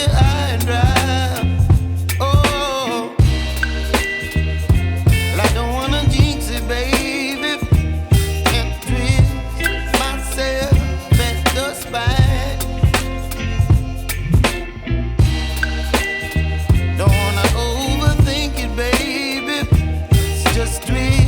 high and dry. Oh, well, I don't wanna jinx it, baby, and twist myself at the spine. Don't wanna overthink it, baby. It's just twist.